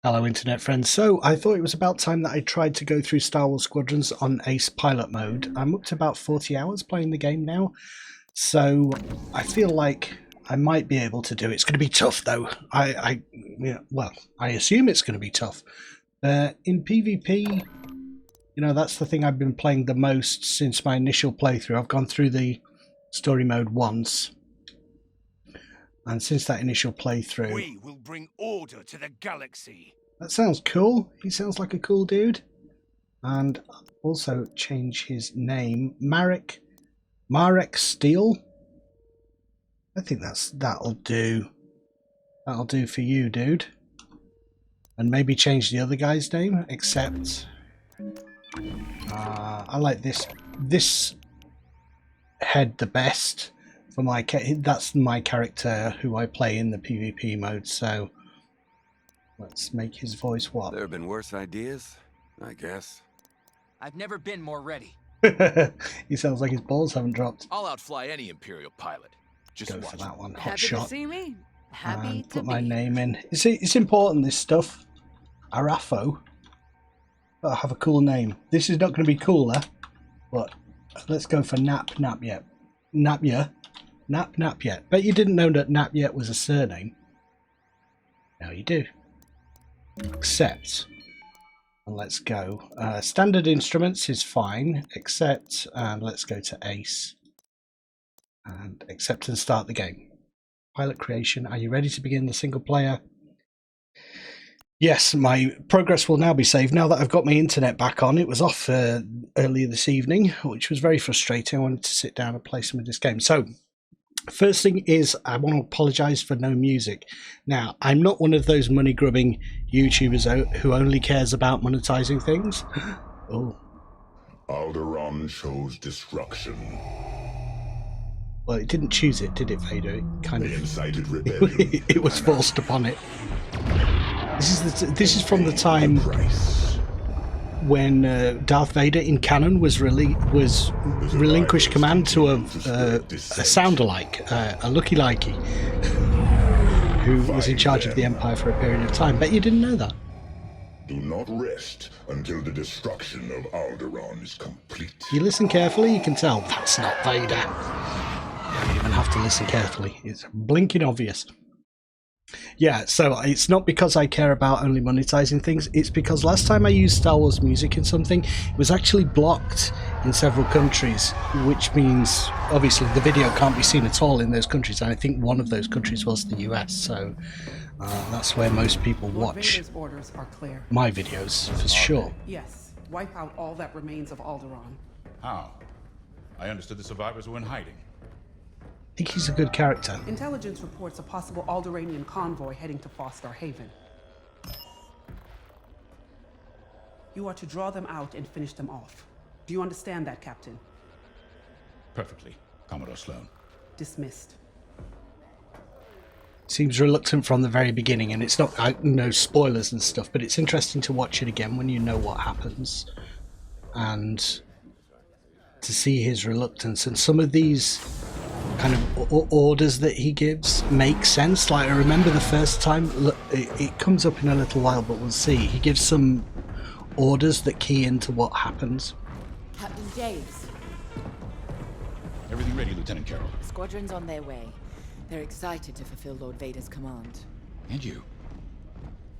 Hello, internet friends. So I thought it was about time that I tried to go through Star Wars Squadrons on Ace Pilot mode. I'm up to about 40 hours playing the game now, so I feel like I might be able to do it. It's going to be tough, though. I assume it's going to be tough. In PvP, that's the thing I've been playing the most since my initial playthrough. I've gone through the story mode once. And since that initial playthrough... We will bring order to the galaxy. That sounds cool. He sounds like a cool dude. And also change his name. Marek Steele. I think that'll do. That'll do for you, dude. And maybe change the other guy's name, except... I like this head the best. For my that's my character who I play in the PvP mode, so let's make his voice what? There have been worse ideas, I guess. I've never been more ready. He sounds like his balls haven't dropped. I'll outfly any Imperial pilot. Just go watch for that one. Hot Happy shot. to see me. Happy And to put my be. name in. It's important, this stuff. Arafo. But I have a cool name. This is not going to be cooler, but let's go for Napyet. Napyet. Bet you didn't know that Napyet was a surname. Now you do. Accept. And let's go. Standard instruments is fine. Accept. And let's go to Ace. And accept and start the game. Pilot creation. Are you ready to begin the single player? Yes, my progress will now be saved now that I've got my internet back on. It was off earlier this evening, which was very frustrating. I wanted to sit down and play some of this game. So, first thing is I want to apologise for no music. Now, I'm not one of those money-grubbing YouTubers who only cares about monetizing things. Oh. Alderaan chose destruction. Well, it didn't choose it, did it, Vader? It kind They of incited rebellion. it was forced upon it. This is from the time when Darth Vader in canon was relinquished command to a sound-alike, a looky-likey, who was in charge of the Empire for a period of time. Bet you didn't know that. Do not rest until the destruction of Alderaan is complete. If you listen carefully, you can tell that's not Vader. You don't even have to listen carefully. It's blinking obvious. Yeah, so it's not because I care about only monetizing things, it's because last time I used Star Wars music in something, it was actually blocked in several countries, which means obviously the video can't be seen at all in those countries, and I think one of those countries was the US, so that's where most people watch Vader's orders are clear. my videos, for sure. Yes, wipe out all that remains of Alderaan. How? I understood the survivors were in hiding. I think he's a good character. Intelligence reports a possible Alderaanian convoy heading to Foster Haven. You are to draw them out and finish them off. Do you understand that, Captain? Perfectly, Commodore Sloan. Dismissed. Seems reluctant from the very beginning, and it's not no spoilers and stuff, but it's interesting to watch it again when you know what happens, and to see his reluctance. And some of these kind of orders that he gives make sense. Like, I remember the first time, look, it comes up in a little while, but we'll see. He gives some orders that key into what happens. Captain James. Everything ready, Lieutenant Carroll. Squadrons on their way. They're excited to fulfill Lord Vader's command. And you?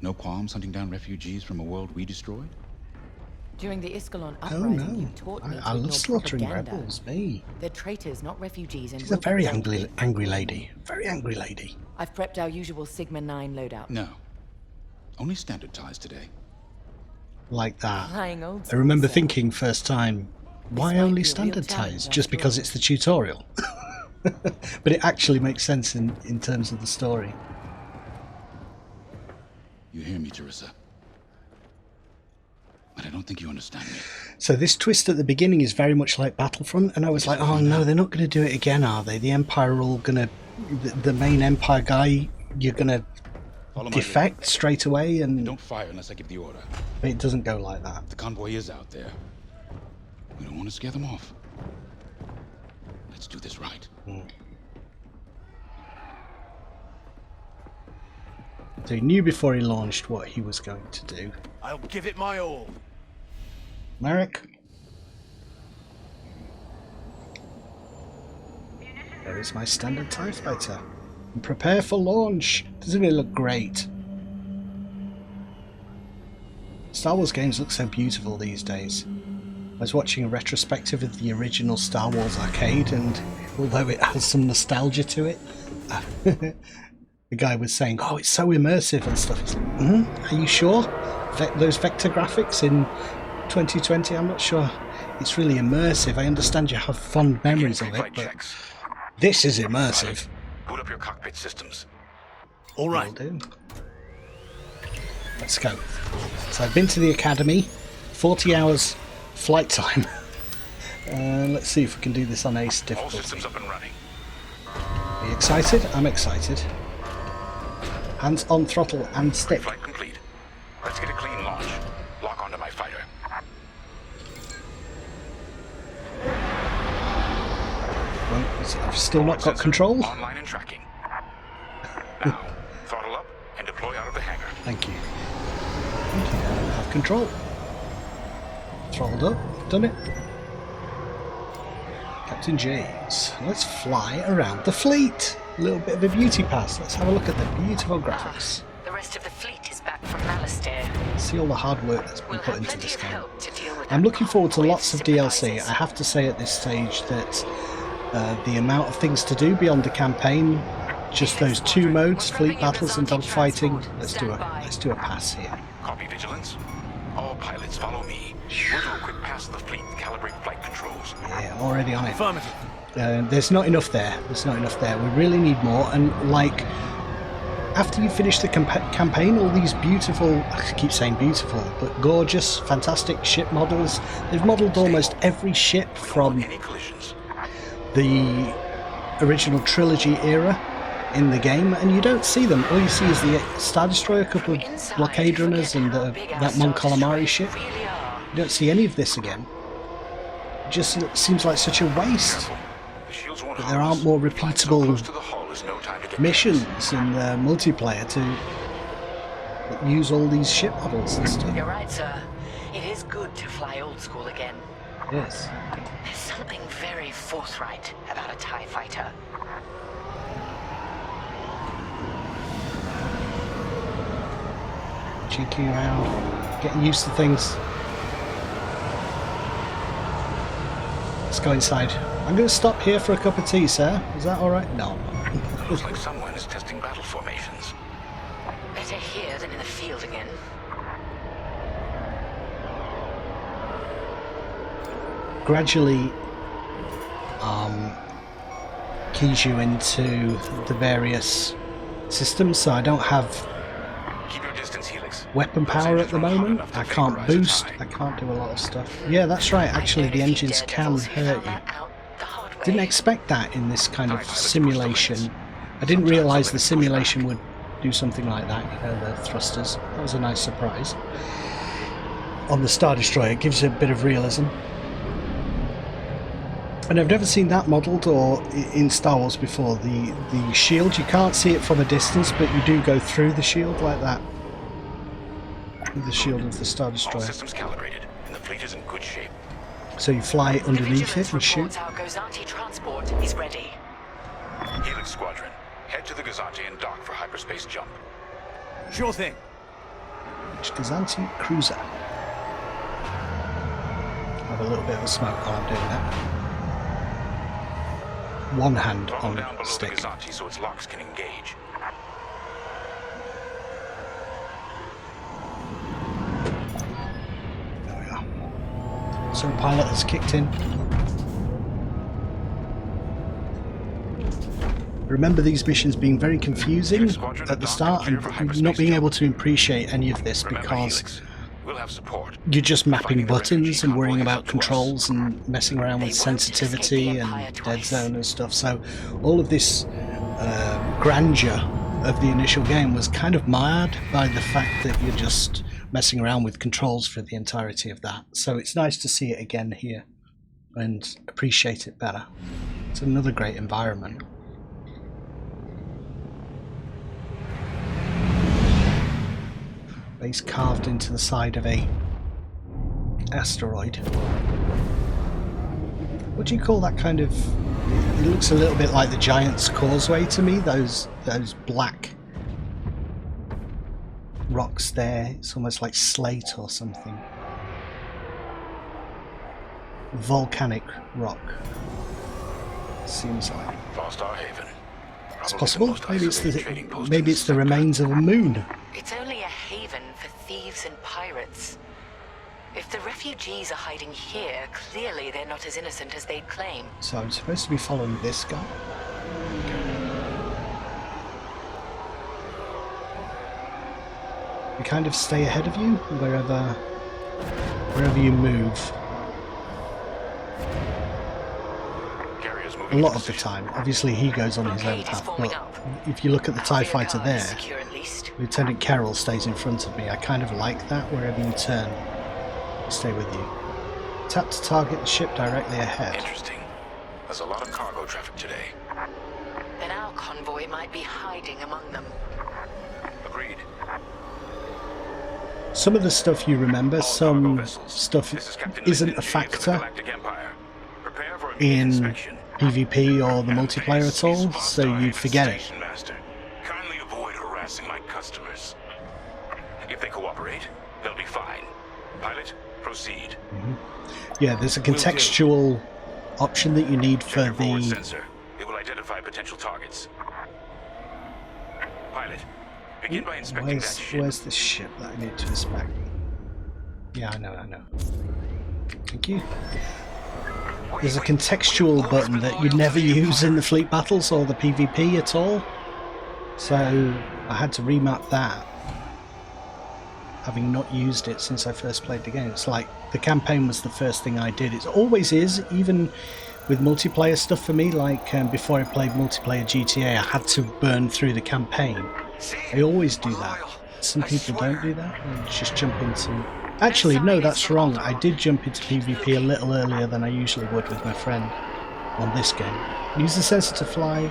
No qualms hunting down refugees from a world we destroyed? During the Iskalon Oh uprising, no, you taught me to I love ignore slaughtering propaganda. rebels, me. They're traitors, not refugees, and She's a will very protect me. angry lady. Very angry lady. I've prepped our usual Sigma 9 loadout. No. Only standard ties today. Like that. Flying old I remember school, sir. thinking first time, why might only be a real standard challenge ties? Just after because all. it's the tutorial. But it actually makes sense in terms of the story. You hear me, Teresa? But I don't think you understand me. So this twist at the beginning is very much like Battlefront, and I was like, oh no, they're not going to do it again, are they? The Empire are all going to... The main Empire guy, you're going to Follow my defect straight away, lead. and Don't fire unless I give the order. it doesn't go like that. The convoy is out there. We don't want to scare them off. Let's do this right. So he knew before he launched what he was going to do. I'll give it my all. Merrick. There is my standard TIE fighter. And prepare for launch. Doesn't it look great? Star Wars games look so beautiful these days. I was watching a retrospective of the original Star Wars arcade, and although it has some nostalgia to it, the guy was saying, "Oh, it's so immersive and stuff." It's like, are you sure? Those vector graphics in 2020, I'm not sure. It's really immersive. I understand you have fond memories of it, but this is immersive. Boot up your cockpit systems. All right. Will do. Let's go. So I've been to the academy. 40 hours flight time. Let's see if we can do this on ace All difficulty. systems up and running. Are you excited? I'm excited. Hands on throttle and stick. Flight complete. Let's get a clean launch. Lock onto my fighter. Well, I've still not got control. Online and tracking. Now, throttle up and deploy out of the hangar. Thank you. Thank you. I don't have control. Throttled up. Done it. Captain James. Let's fly around the fleet. A little bit of a beauty pass. Let's have a look at the beautiful graphics. The rest of the fleet is back from Malastare. See all the hard work that's been We'll put have into plenty this of game. help to deal with I'm that looking forward to convoy lots of sympathizers. DLC. I have to say at this stage that the amount of things to do beyond the campaign, just those two modes, fleet battles and dogfighting, let's do a pass here. Copy vigilance. All pilots follow me. We'll do a quick pass of the fleet, calibrate flight controls. Yeah, I'm already on it. Affirmative. There's not enough there. There's not enough there. We really need more. And like, after you finish the campaign, all these beautiful, I keep saying beautiful, but gorgeous, fantastic ship models. They've modelled almost every ship from Any collisions? the original trilogy era in the game, and you don't see them. All you see is the Star Destroyer, a couple of Inside, blockade runners, forget and how big our that Mon Star Calamari Destroyers ship. really are. You don't see any of this again. It just seems like such a waste. The shields won't But harm there aren't us. more Flying so repeatable close to the hull is no time to get missions in multiplayer to use all these ship models and stuff. You're right, sir. It is good to fly old school again. Yes. There's something very forthright about a TIE fighter. Cheeking around, getting used to things. Let's go inside. I'm going to stop here for a cup of tea, sir. Is that all right? No. Looks like someone is testing battle formations. Better here than in the field again. Gradually keys you into the various systems, so I don't have Keep your distance, Helix. weapon Those power at engines the run hot moment. enough to I can't vaporize a boost, TIE. I can't do a lot of stuff. Yeah, that's right, actually the engines can hurt you. Didn't expect that in this kind of simulation. I didn't realise the simulation would do something like that, you know, the thrusters. That was a nice surprise. On the Star Destroyer, it gives you a bit of realism. And I've never seen that modelled or in Star Wars before. The shield, you can't see it from a distance, but you do go through the shield like that. The shield of the Star All Destroyer. systems calibrated, and the fleet is in good shape. So you fly underneath it and shoot. Our Gozanti transport is ready. Helix Squadron, head to the Gazanti and dock for hyperspace jump. Sure thing. Gazanti Cruiser. Have a little bit of a smoke while I'm doing that. One hand Throttle on down below stick. the Gazanti so its locks can engage. There we are. So pilot has kicked in. Remember these missions being very confusing at the start and not being able to appreciate any of this Remember, because Helix, we'll have support. you're just mapping Finding the buttons refugee and worrying convoy is about up to us. controls and messing around with They won't escape the sensitivity Empire and dead twice. zone and stuff. So all of this grandeur of the initial game was kind of marred by the fact that you're just messing around with controls for the entirety of that. So it's nice to see it again here and appreciate it better. It's another great environment. Base carved into the side of a asteroid. What do you call that kind of... It looks a little bit like the Giant's Causeway to me, those black rocks there. It's almost like slate or something. Volcanic rock. Seems like. Lost our haven. It's Probably possible. the most Maybe isolated trading post maybe in it's the sector. remains of a moon. It's only a haven for thieves and pirates. If the refugees are hiding here, clearly they're not as innocent as they'd claim. So I'm supposed to be following this guy. We kind of stay ahead of you wherever you move. Carrier's A moving lot into of the position. time. Obviously he goes on his own Blockade is path, forming but up. if you look at the TIE Rear fighter guard there, secure at least. Lieutenant Carroll stays in front of me. I kind of like that. Wherever you turn, I stay with you. Tap to target the ship directly ahead. Interesting. There's a lot of cargo traffic today. Then our convoy might be hiding among them. Agreed. Some of the stuff you remember, All cargo some vessels. stuff This is Captain isn't Lyndon a J. of the factor Galactic Empire. Prepare for immediate in inspection. PvP or the And multiplayer this at all, is so hostile you haven forget it. station master. Kindly avoid harassing my customers. If they cooperate, they'll be fine. Pilot, proceed. Yeah, there's a contextual option that you need for Check your forward the... sensor. It will identify potential targets. Pilot, begin by inspecting that ship. Where's the ship that I need to inspect? Yeah, I know. Thank you. There's a contextual button that you never use in the fleet battles or the PvP at all. So I had to remap that, having not used it since I first played the game. It's like the campaign was the first thing I did. It always is, even with multiplayer stuff for me. Like before I played multiplayer GTA, I had to burn through the campaign. I always do that. Some people don't do that and just jump into... Actually, no, that's wrong. I did jump into PvP a little earlier than I usually would with my friend on this game. Use the sensor to fly.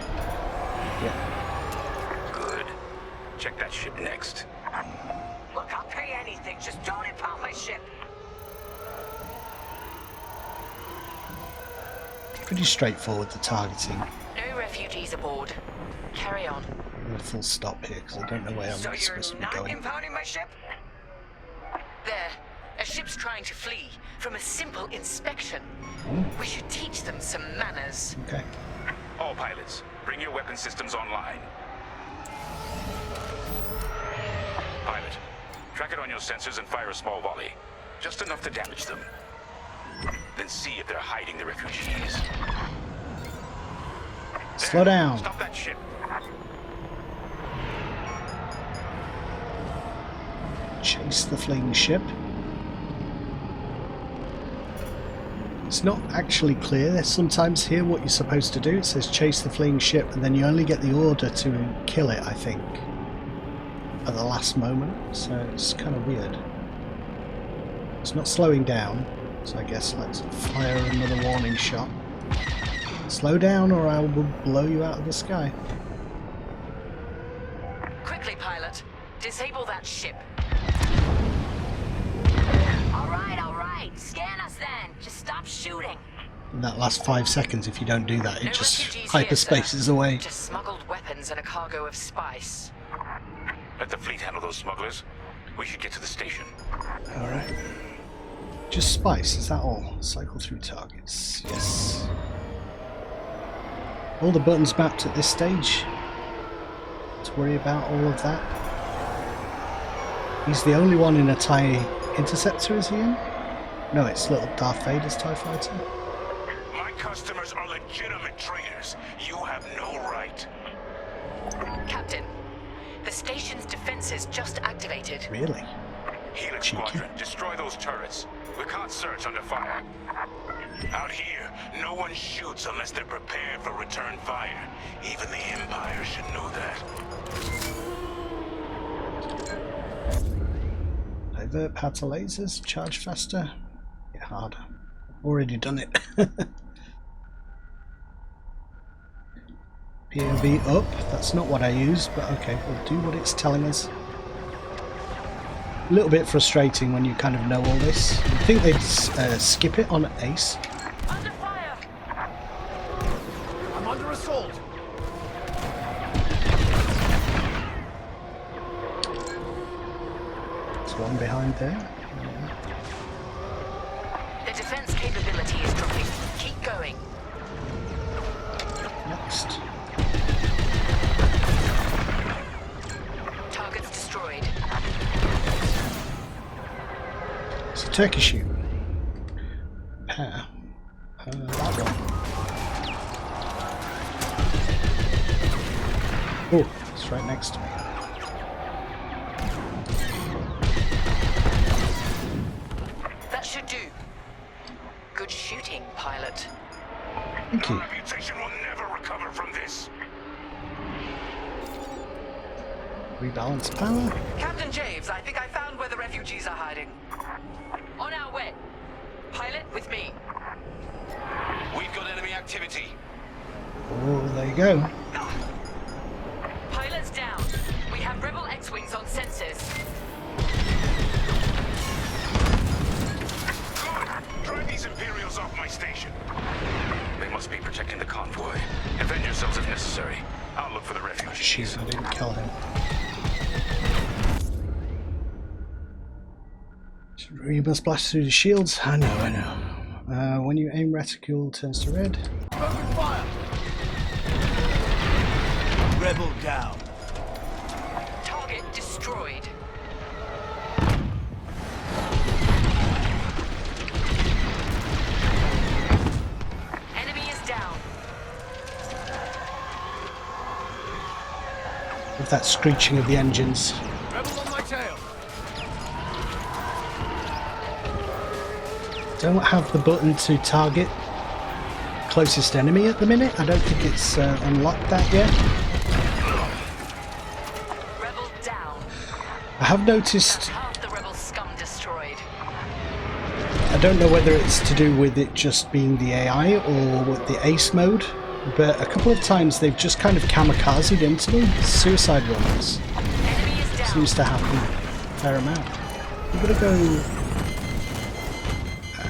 Yeah. Good. Check that ship next. Look, I'll pay anything. Just don't impound my ship. Pretty straightforward, the targeting. No refugees aboard. Carry on. I'm going to full stop here because I don't know where So I'm you're supposed to be not going. impounding my ship? There. A ship's trying to flee from a simple inspection. We should teach them some manners. Okay. All pilots, bring your weapon systems online. Pilot, track it on your sensors and fire a small volley. Just enough to damage them. Then see if they're hiding the refugees. Slow down. Stop that ship. Chase the fleeing ship. It's not actually clear sometimes here what you're supposed to do. It says chase the fleeing ship and then you only get the order to kill it, I think, at the last moment, so it's kind of weird. It's not slowing down, so I guess let's fire another warning shot. Slow down or I will blow you out of the sky. Quickly, pilot. Disable that ship. All right. Scan us then. Just stop shooting. In that last 5 seconds, if you don't do that, it No just refugees here, hyperspaces sir. away. Just smuggled weapons and a cargo of spice. Let the fleet handle those smugglers. We should get to the station. Alright. Just spice, is that all? Cycle through targets. Yes. All the buttons mapped at this stage. To worry about all of that. He's the only one in a TIE interceptor, is he in? No, it's little Darth Vader's TIE fighter. My customers are legitimate traders. You have no right. Captain, the station's defenses just activated. Really? Helix Cheeky. Squadron, destroy those turrets. We can't search under fire. Out here, no one shoots unless they're prepared for return fire. Even the Empire should know that. Divert power to lasers, charge faster, get harder. Already done it. POV up, that's not what I use, but okay, we'll do what it's telling us. A little bit frustrating when you kind of know all this. I think they'd skip it on Ace. Under fire! I'm under assault. There's one behind there. The defense capability is dropping. Keep going. Next. Targets destroyed. It's a turkey shoot. Pair. That one. Oh, it's right next to me. That should do. Good shooting, pilot. Thank you. Our reputation will never recover from this. Rebalance power. Captain James, I think I found where the refugees are hiding. On our way. Pilot, with me. We've got enemy activity. Oh, there you go. Pilot's down. We have rebel X-Wings on sensors. Good. Drive these Imperials off my station. They must be protecting the convoy. Avenge yourselves if necessary. I'll look for the refugees. Jeez, I didn't kill him. You must blast through the shields. I know. When you aim, reticule turns to red. Open fire. Rebel down. Target destroyed. Enemy is down. With that screeching of the engines. Rebel on my tail. Don't have the button to target closest enemy at the minute. I don't think it's unlocked that yet. Rebel down. I have noticed, Half the rebel scum destroyed. I don't know whether it's to do with it just being the AI or with the ace mode, but a couple of times they've just kind of kamikazed into me. Suicide runs Enemy is down. seems to happen a fair amount. I'm gonna go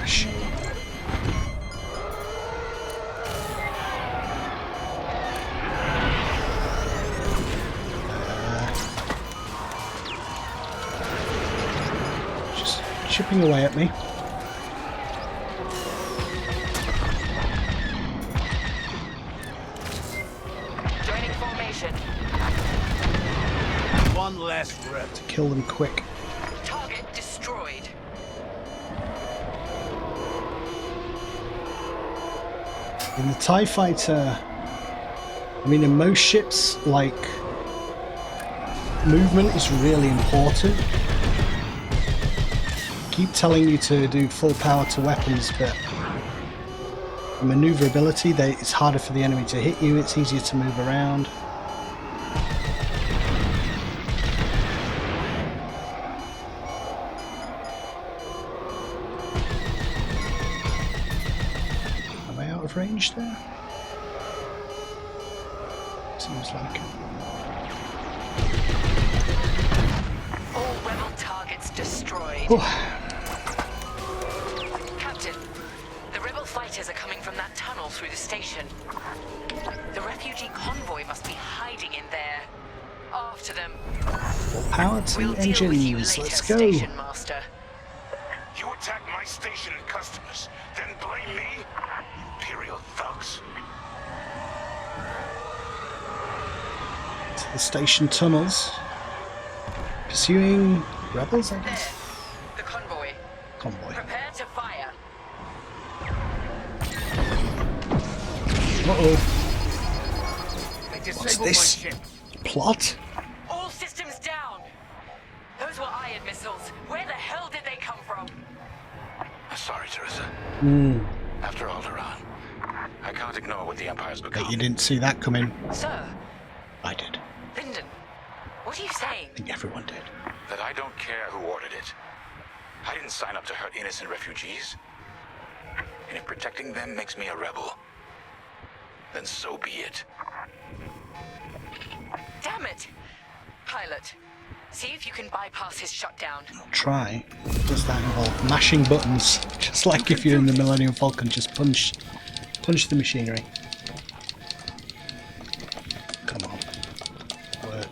Ash. Just chipping away at me. Joining formation. One less rebel. Kill them quick. Target destroyed. In the TIE Fighter, I mean, in most ships, like, movement is really important. Keep telling you to do full power to weapons, but maneuverability, it's harder for the enemy to hit you, it's easier to move around. Am I out of range there? Seems like. All rebel targets destroyed. Oh, Captain, the rebel fighters are coming from that tunnel through the station. The refugee convoy must be hiding in there. After them. power to We'll deal with you engines, later, let's go! Station Master. You attack my station and customers, then blame me? Imperial thugs. To the station tunnels. Pursuing rebels, I There. guess? The convoy. Convoy. Prepare to fire. Uh-oh. They What's disabled my this? ship. Plot? All systems down. Those were iron missiles. Where the hell did they come from? Sorry, Teresa. Hmm. After Alderaan, I can't ignore what the Empire's become. Bet you didn't see that coming. Sir, I did. Lyndon, what are you saying? I think everyone did. That I don't care who ordered it. I didn't sign up to hurt innocent refugees. And if protecting them makes me a rebel, then so be it. Damn it! Pilot, See if you can bypass his shutdown. Try. Does that involve mashing buttons? Just like if you're in the Millennium Falcon, just punch the machinery. Come on. Work.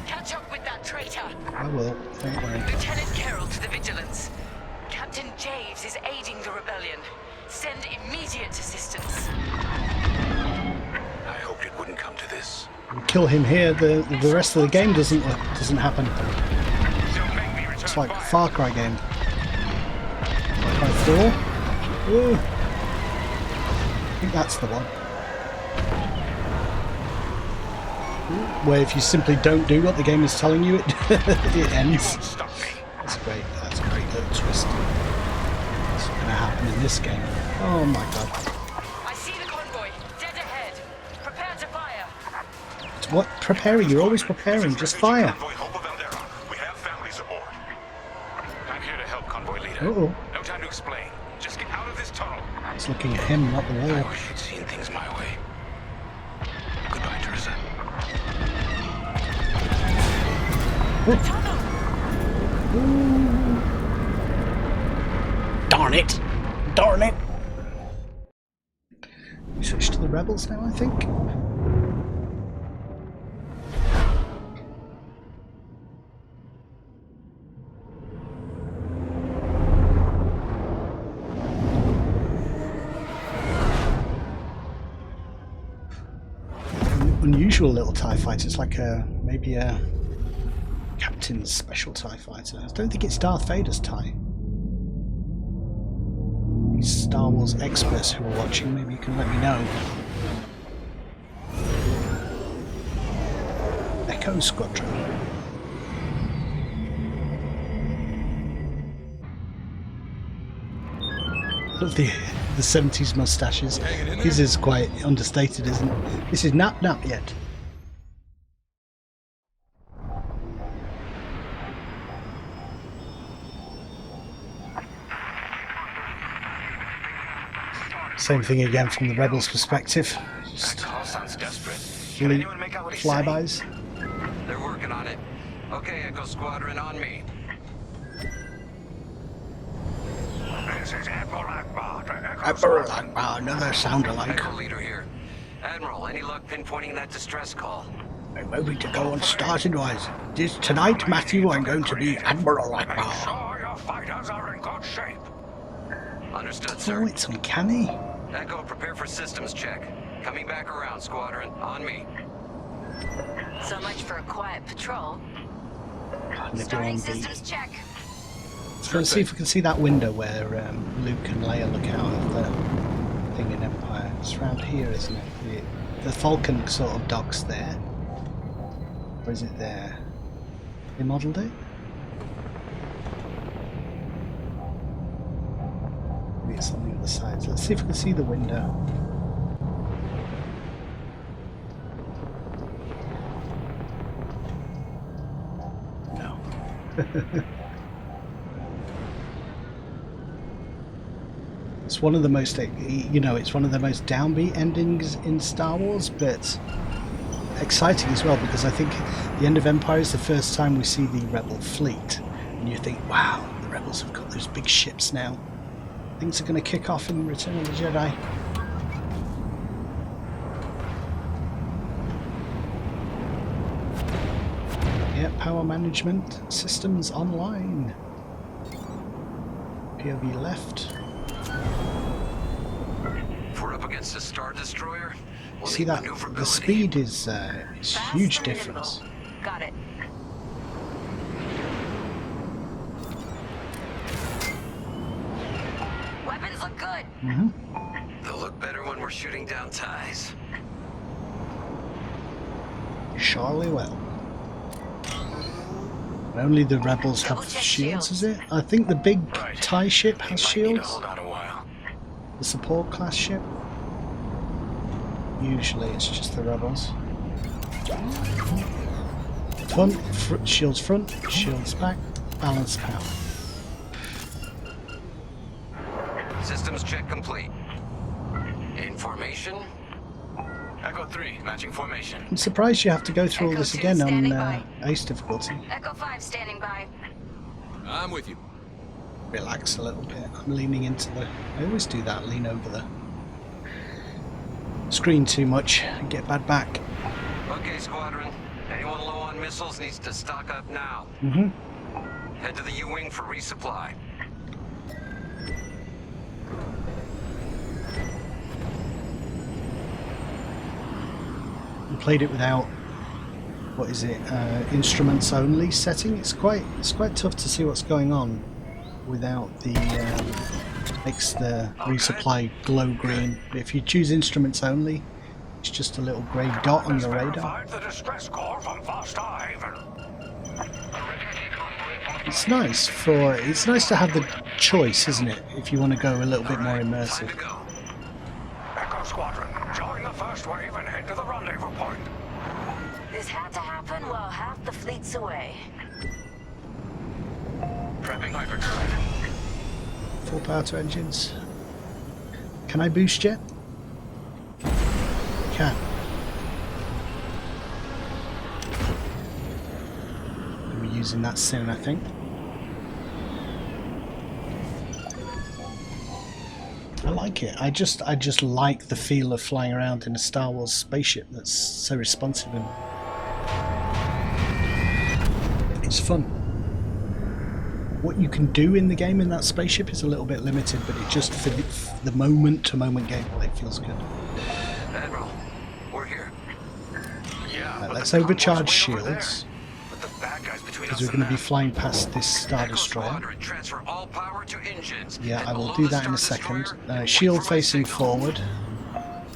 Catch up with that traitor. I will, don't worry. Lieutenant Carroll to the Vigilance. Captain Javes is aiding the rebellion. Send immediate assistance. I hoped it wouldn't come to this. Kill him here, the rest of the game doesn't happen. Don't make me return It's like a fire. Far Cry game. Far Cry 4. Ooh. I think that's the one. Where if you simply don't do what the game is telling you, it ends. Won't stop me. That's great. That's a great little twist. What's going to happen in this game? Oh my god. I see the convoy. Dead ahead. Prepare to fire. What preparing? You're always preparing. Just fire. Convoy Hope of Alderon. We have families aboard. I'm here to help, convoy leader. Uh-oh. No time to explain. Just get out of this tunnel. He's looking at him, not the I wall. wish you'd seen things my way. Goodbye, Teresa. Darn it! Darn it! We switch to the rebels now, I think. Unusual little TIE fighter. It's like maybe a Captain's special TIE fighter. I don't think it's Darth Vader's TIE. These Star Wars experts who are watching, maybe you can let me know. Echo Squadron. Love the 70s mustaches. His is quite understated, isn't it? This is Nap Nap yet. Same thing again from the Rebels' perspective. Just That call sounds desperate. Can anyone make out what he's saying? flybys. They're working on it. Okay, Echo Squadron, on me. This is Admiral Akbar to Echo Admiral Squadron. Akbar, another sound alike. Echo Leader here. Admiral, any luck pinpointing that distress call? I'm moving to go on starting wise. Tonight, Matthew, I'm going to be Admiral Make Akbar. sure your fighters are in good shape. Understood, Oh, sir. it's uncanny. Echo, prepare for systems check. Coming back around, Squadron. On me. So much for a quiet patrol. Starting systems check. Let's go and see if we can see that window where Luke and Leia look out of the thing in Empire. It's around here, isn't it? The Falcon sort of docks there. Or is it there? They modelled it? Maybe it's on the other side. So let's see if we can see the window. No. It's one of the most, it's one of the most downbeat endings in Star Wars, but exciting as well, because I think the end of Empire is the first time we see the Rebel fleet, and you think, wow, the Rebels have got those big ships now. Things are going to kick off in Return of the Jedi. Yeah, power management systems online. POV left. If we're up against a Star Destroyer, we'll See need that maneuverability. the speed is huge difference. Got it. Weapons look good. They'll look better when we're shooting down ties. Surely well. Only the rebels have Double check shields, shields. is it? I think the big Right. TIE ship He has might need to shields. hold out a while. The support class ship. Usually it's just the rebels. Shields front, shields back, balance power. Systems check complete. In formation. Echo 3, matching formation. I'm surprised you have to go through all Echo this 2 again standing on by. Ace difficulty. Echo 5 standing by. I'm with you. Relax a little bit. I'm leaning into the... I always do that, lean over the screen too much and get bad back. Okay, Squadron. Anyone low on missiles needs to stock up now. Head to the U-Wing for resupply. I played it without, what is it, instruments only setting. It's quite tough to see what's going on without the makes the resupply glow green. But if you choose instruments only, it's just a little grey dot on your radar. The distress call from Foster Haven. It's nice to have the choice, isn't it? If you want to go a little bit more immersive. Time to go. Echo Squadron, join the first wave and head to the rendezvous point. This had to happen while half the fleet's away. Prepping hyperdrive. Full power to engines. Can I boost yet? Can. We'll be using that soon, I think. I like it. I just like the feel of flying around in a Star Wars spaceship that's so responsive and it's fun. What you can do in the game in that spaceship is a little bit limited, but it just for the moment-to-moment gameplay feels good. Admiral, we're here. Yeah. Right, let's overcharge shields But the bad guys between because us we're going to and be them. flying past this Star Echo Destroyer. Squadron, transfer all power to engines. Yeah, Head I will below do the that in a Star second. Destroyer. Wait Shield for my facing signal. forward.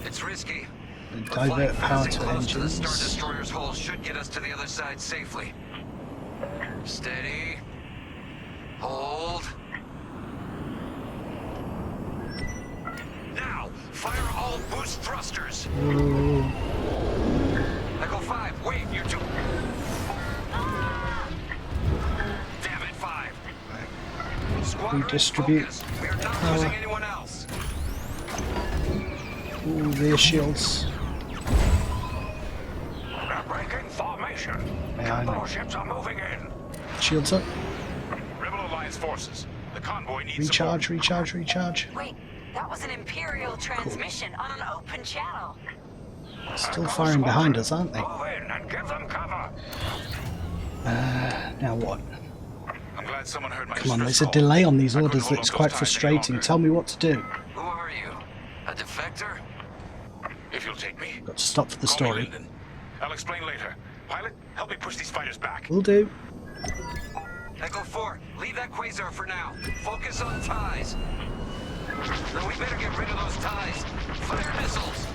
It's risky. And But flying divert power fast to and close to the Star engines. Destroyer's hull should get us to the other side safely. Steady. Hold. Now, fire all boost thrusters. Ooh. Echo 5, wait, you two. Damn it, 5. Squadron, Redistribute focus. We are not power. losing anyone else. Ooh, rear shields. They're breaking formation. Yeah, I know. More ships are moving in. Shields up. Rebel Alliance forces. The convoy needs Recharge, support. recharge, recharge. Wait, that was an Imperial transmission on an open channel. Still firing behind us, aren't they? Move in and give them cover. Now what? I'm glad someone heard my Come on, distress there's a call. delay on these I couldn't orders hold that's on quite those ties any frustrating. longer. Tell me what to do. Who are you? A defector? If you'll take me. Got to stop for the Call me story. Lyndon. I'll explain later. Pilot, help me push these fighters back. Will do. Echo 4, leave that quasar for now. Focus on ties. Now we better get rid of those ties. Fire missiles.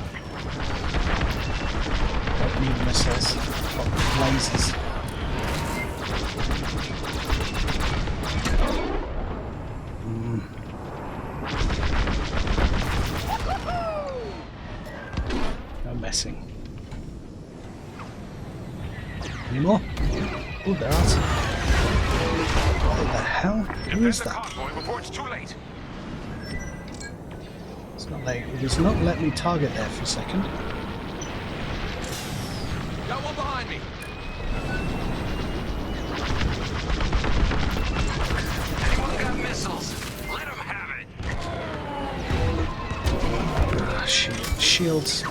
Don't need missiles. Got lasers. No messing. Any more? Oh, there are some. What the hell? Who is The that? convoy before it's too late. It does not let me target there for a second. Got one behind me. Anyone got missiles? Let them have it. Ah, shields.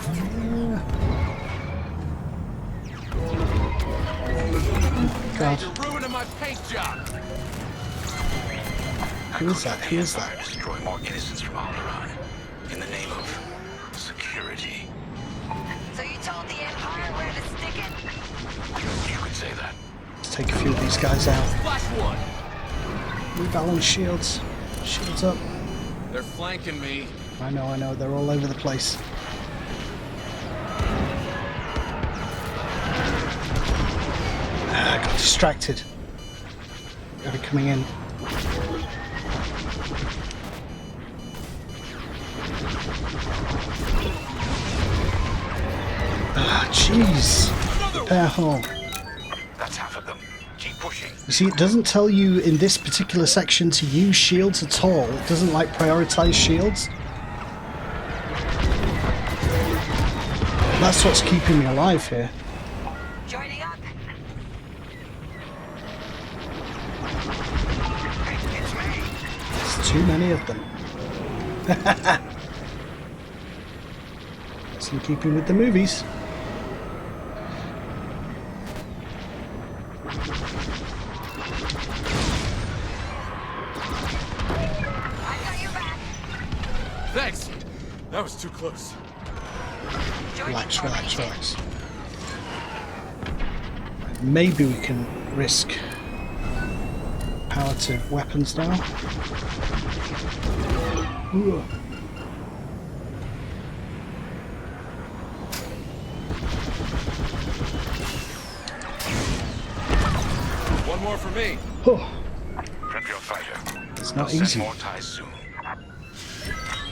God, You're ruining my paint job. who is that? Who is that? Destroy more innocents from Alderaan in the name of security. So you told the Empire where to stick it? You could say that. Let's take a few of these guys out. Flash one. Rebalance shields. Shields up. They're flanking me. I know, they're all over the place. I got distracted. They're coming in. Ah, jeez. Repair hull. That's half of them. Keep pushing. You see, it doesn't tell you in this particular section to use shields at all. It doesn't like prioritize shields. That's what's keeping me alive here. Joining up. It's me. There's too many of them. That's in keeping with the movies. I got your back. Thanks. That was too close. Relax, relax, relax. Maybe we can risk power to weapons now. Ooh. One more for me. Oh, Prep your fighter. it's not Send easy. more ties soon.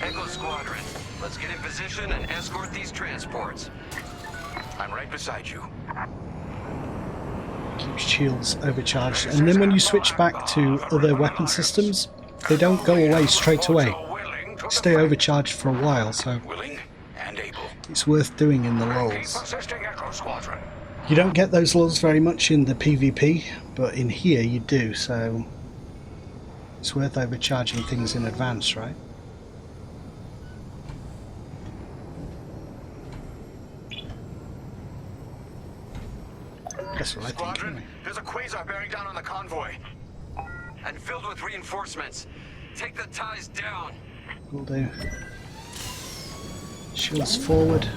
Echo Squadron, let's get in position and escort these transports. I'm right beside you. Keeps shields overcharged, and then when you switch back to other weapon systems, they don't go away straight away. Stay overcharged for a while, so Willing and able. it's worth doing in the lulls. Assisting Echo Squadron. You don't get those lulls very much in the PvP, but in here you do, so it's worth overcharging things in advance, right? That's what I think. Squadron, Anyway. there's a quasar bearing down on the convoy. And filled with reinforcements. Take the ties down. Will do. Shields forward.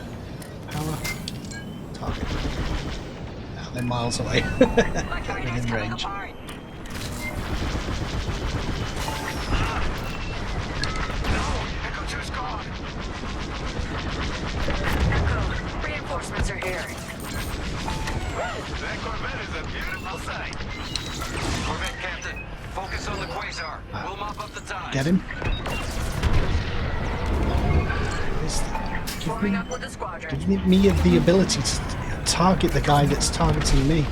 Power. Target. Now they're miles away. Within range. Echo 2's gone. Echo, reinforcements are here. That Corvette is a beautiful sight. Corvette Captain, focus on the quasar. We'll mop up the ties. Get him. Forming up with the squadron. Give me the ability to target the guy that's targeting me.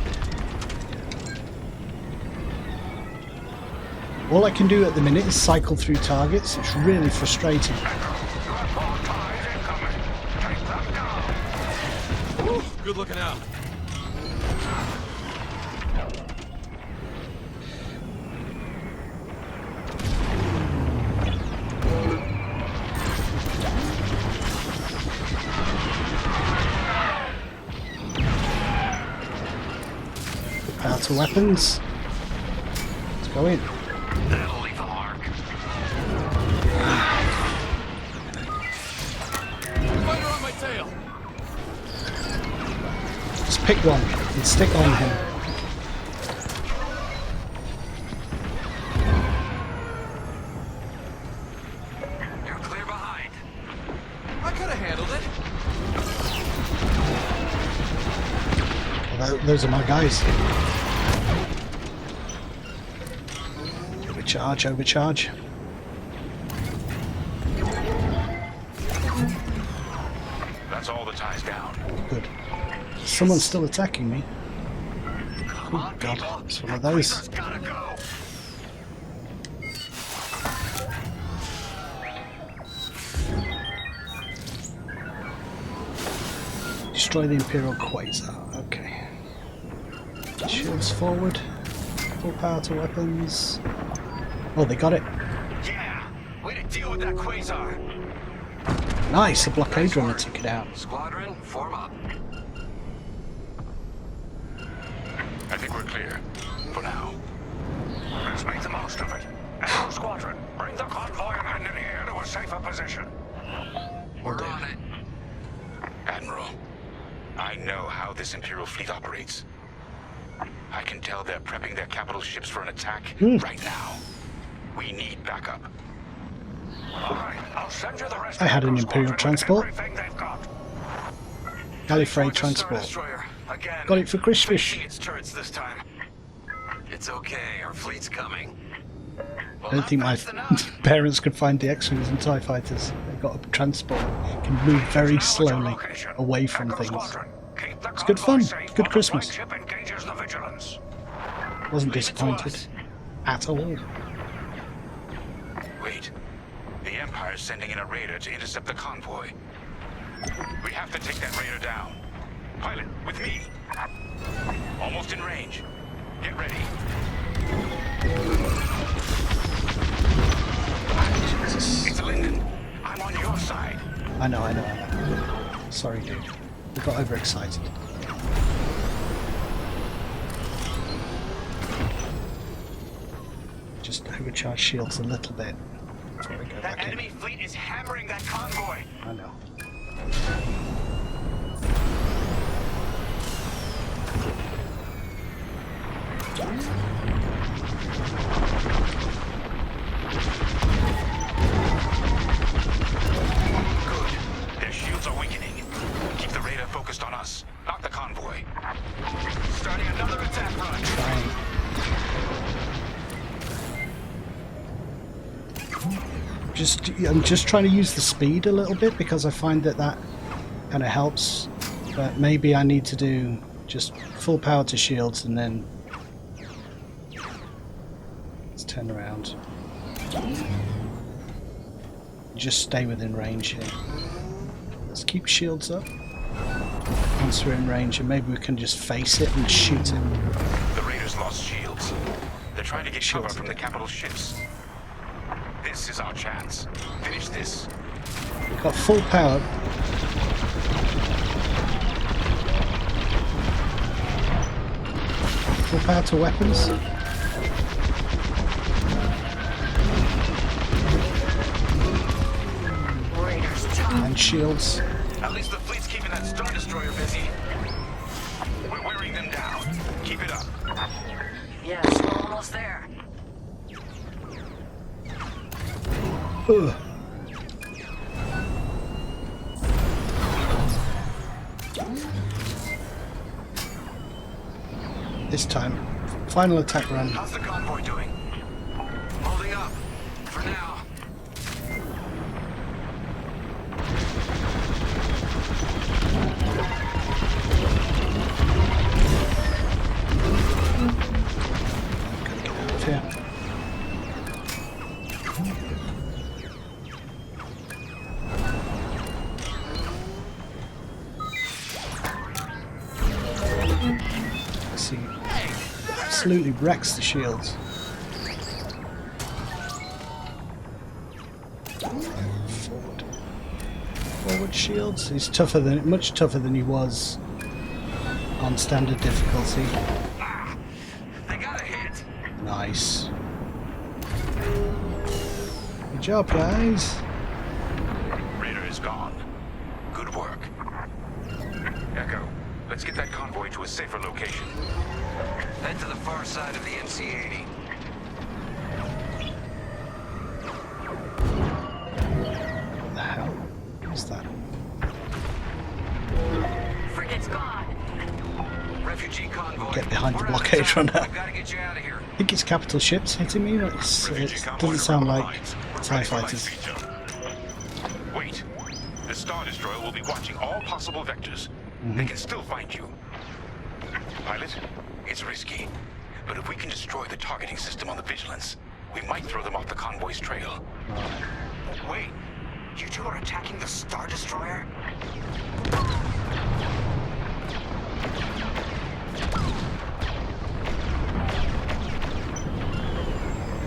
All I can do at the minute is cycle through targets. It's really frustrating. Good looking out. Power to weapons. Let's go in. That'll leave a mark. Fighter on my tail. Just pick one and stick on him. You're clear behind. I could have handled it. Well, those are my guys. Overcharge, overcharge. That's all the ties down. Good. Someone's still attacking me. Oh god, it's one of those. Gotta go. Destroy the Imperial Quasar. Okay. Shields forward. Full power to weapons. Oh, they got it. Yeah, way to deal with that quasar. Nice, a blockade runner took it out. Squadron, form up. I think we're clear. For now. Let's make the most of it. Echo Squadron, bring the convoy and in here to a safer position. We're on it. Admiral, I know how this Imperial fleet operates. I can tell they're prepping their capital ships for an attack right now. We need backup. All right, I'll send you the rest. I had an Imperial transport. Everything they've got. Gallifrey transport. Destroyer again. Got it for Christmas. See its turrets this time. It's okay, our fleet's coming. I don't think my parents could find the X-Wings and TIE Fighters. They've got a transport. Can move very slowly away from things. It's good fun. Good Christmas. Wasn't disappointed at all. Wait. The Empire's sending in a raider to intercept the convoy. We have to take that raider down. Pilot, with me. Almost in range. Get ready. It's Lyndon. I'm on your side. I know. Sorry, dude. We got overexcited. Just overcharge shields a little bit before we go That back enemy fleet is hammering that convoy. in. I know. Good. Their shields are weakening. Keep the radar focused on us, not the convoy. Starting another attack run. Trying. I'm just trying to use the speed a little bit because I find that kind of helps. But maybe I need to do just full power to shields and then let's turn around. Just stay within range here. Let's keep shields up. Once we're in range, and maybe we can just face it and shoot him. The raiders lost shields. They're trying to get cover from the capital ships. This is our chance. Finish this. We've got full power. Full power to weapons. And shields. At least the fleet's keeping that Star Destroyer busy. We're wearing them down. Keep it up. Yes, we're almost there. Ugh. This time, final attack run. How's the convoy doing? Holding up. For now. Gotta get out of here. See, absolutely wrecks the shields. Forward shields. He's much tougher than he was on standard difficulty. They got a hit. Nice. Good job, guys. Raider is gone. Good work. Echo, let's get that convoy to a safer location. Head to the far side of the NC-80. What the hell is that? Frigate's gone. Refugee convoy. Get behind the We're out of blockade time. runner. We've got to get you out of here. I think it's capital ships hitting me. It doesn't sound like TIE fighters. Wait. The Star Destroyer will be watching all possible vectors. They can still find you. Pilot, it's risky. But if we can destroy the targeting system on the Vigilance, we might throw them off the convoy's trail. Wait. You two are attacking the Star Destroyer?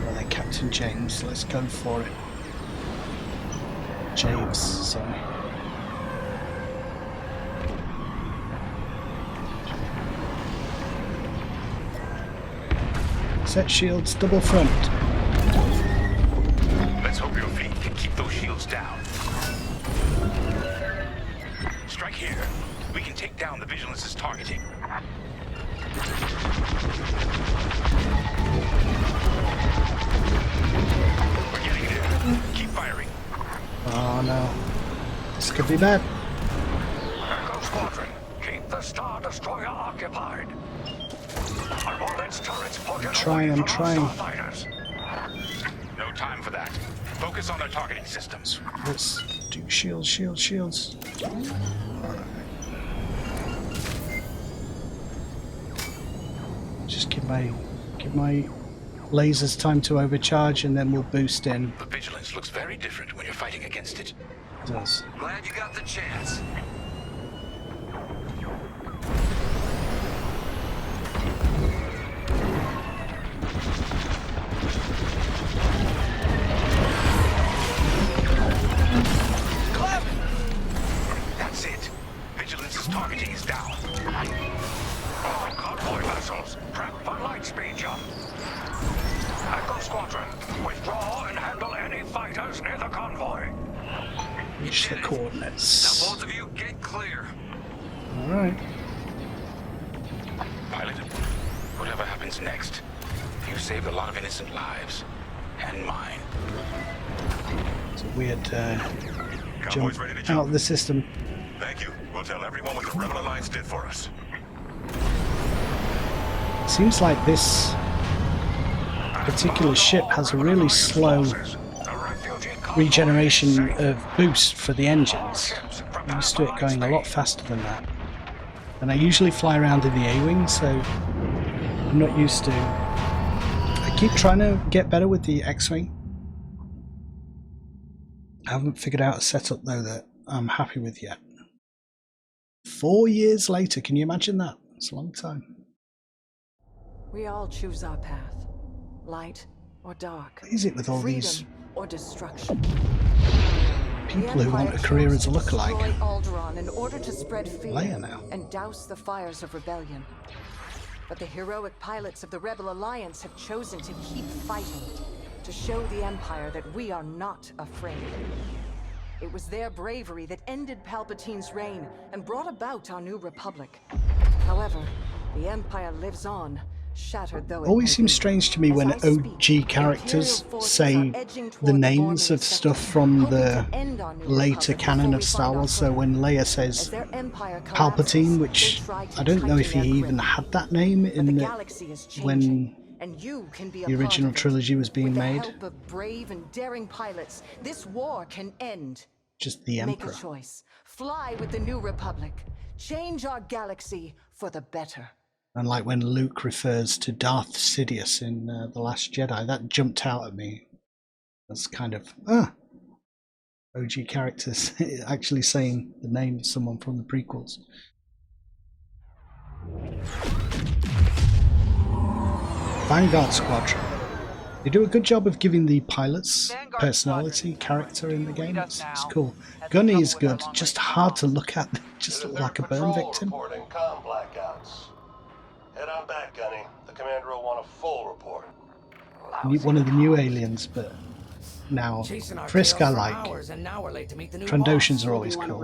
Well, they're Captain James. Let's go for it. James, sorry. Set shields, double front. Let's hope your fleet can keep those shields down. Strike here. We can take down the Vigilance's targeting. We're getting there. Keep firing. Oh no. This could be bad. Echo Squadron, keep the Star Destroyer occupied. I want its turrets pointed I'm trying. No time for that. Focus on their targeting systems. Let's do shields. Just keep my lasers time to overcharge, and then we'll boost in. The vigilance looks very different when you're fighting against it. It does. Glad you got the chance. That's it. Vigilance's targeting is down. All convoy vessels, prep for light speed jump. Echo Squadron, withdraw and handle any fighters near the convoy. Reach the Now coordinates. both of you get clear. Alright. Pilot, whatever happens next, you saved a lot of innocent lives. And mine. It's a weird Convoy's jump ready to out jump. of the system. Thank you. We'll tell everyone what the Rebel Alliance did for us. Seems like this particular ship has a really slow regeneration of boost for the engines. I'm used to it going a lot faster than that. And I usually fly around in the A-wing, so I'm not used to... I keep trying to get better with the X-wing. I haven't figured out a setup though that I'm happy with yet. 4 years later, can you imagine that? It's a long time. We all choose our path. Light or dark. What is it with all Freedom these or destruction. people who want a career as a lookalike? Destroy Alderaan in order to spread fear Leia now. and douse the fires of rebellion. But the heroic pilots of the Rebel Alliance have chosen to keep fighting, to show the Empire that we are not afraid. It was their bravery that ended Palpatine's reign and brought about our new republic. However, the Empire lives on, shattered though it Always may seems be. strange to me As when I speak, OG characters Imperial forces say are edging toward the the names Vormir of stuff sector, from hoping the to end our new later republic canon before of we Star find our Wars. So footing. when Leia As says their empire Palpatine, collapses, which they try to I don't know if he tighten their even grip. had that name But the in the, galaxy is changing, when and you can be a the part original of it. trilogy was being With the made. help of brave and daring pilots, this war can end. Just the Make Emperor. a choice. Fly with the new republic. Change our galaxy for the better. And like when Luke refers to Darth Sidious in The Last Jedi, that jumped out at me. That's kind of OG characters actually saying the name of someone from the prequels. Vanguard Squadron. They do a good job of giving the pilots personality, character in the game. It's cool. Gunny is good, just hard to look at. Just look like a burn victim. Reporting comm blackouts. Head on back, Gunny. The commander will want a full report. One of the new aliens, but now Frisk I like. Trandoshans are always cool.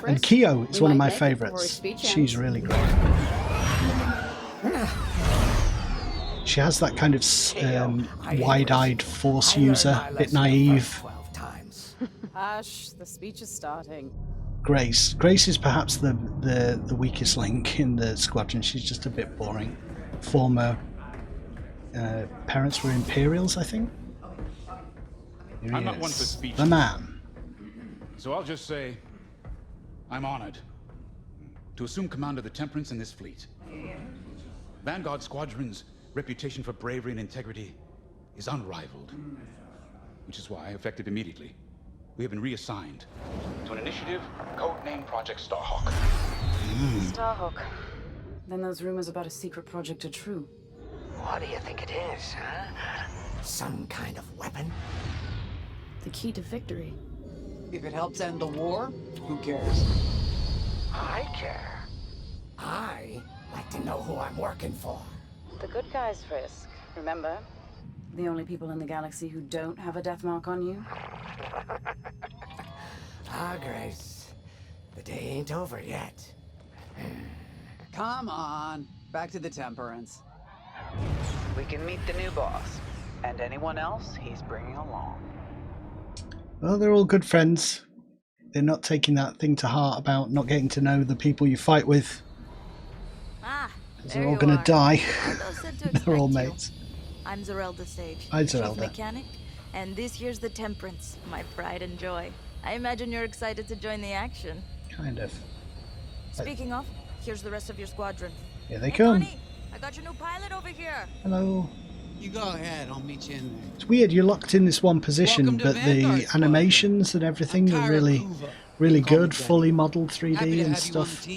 And Kyo is one of my favourites. She's really great. She has that kind of wide-eyed Force user, a bit naive. Hush, the speech is starting. Grace is perhaps the weakest link in the squadron. She's just a bit boring. Former parents were Imperials, I think. Here he I'm not is. one for speeches. The man. So I'll just say, I'm honored to assume command of the Temperance in this fleet. Vanguard Squadron's reputation for bravery and integrity is unrivaled, which is why, effective immediately, we have been reassigned to an initiative codenamed Project Starhawk. Starhawk. Then those rumors about a secret project are true. What do you think it is, huh? Some kind of weapon? The key to victory. If it helps end the war, who cares? I care. I like to know who I'm working for. The good guys, Frisk. Remember? The only people in the galaxy who don't have a death mark on you? Grace. The day ain't over yet. Come on. Back to the Temperance. We can meet the new boss. And anyone else he's bringing along. Well, they're all good friends. They're not taking that thing to heart about not getting to know the people you fight with. They're all going to die. They're all mates. I'm Zerelda Sage, Hi, Chief Zerelda. Mechanic, and this here's the Temperance, my pride and joy. I imagine you're excited to join the action. Kind of. Speaking of, here's the rest of your squadron. Here they Hey, come. Connie, I got your new pilot over here. Hello. You go ahead, I'll meet you in there. It's weird, you're locked in this one position, Welcome to but Vanguard the animations and everything are really, really good, fully modeled 3D and stuff.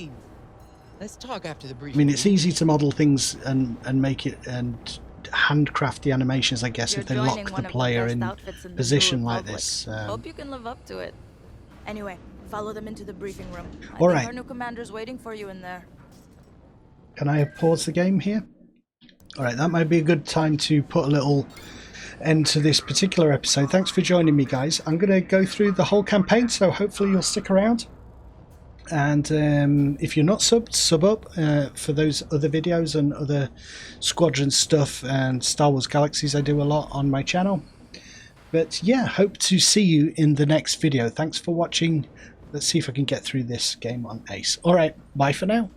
Let's talk after the I briefing. mean, it's easy to model things and make it and handcraft the animations, I guess, if they lock the player in position like this. Hope you can live up to it. Anyway, follow them into the briefing room. I All think right. our new commander's waiting for you in there. Can I pause the game here? Alright, that might be a good time to put a little end to this particular episode. Thanks for joining me, guys. I'm going to go through the whole campaign, so hopefully you'll stick around. And if you're not subbed, sub up for those other videos and other Squadron stuff and Star Wars Galaxies. I do a lot on my channel. But yeah, hope to see you in the next video. Thanks for watching. Let's see if I can get through this game on Ace. Alright, bye for now.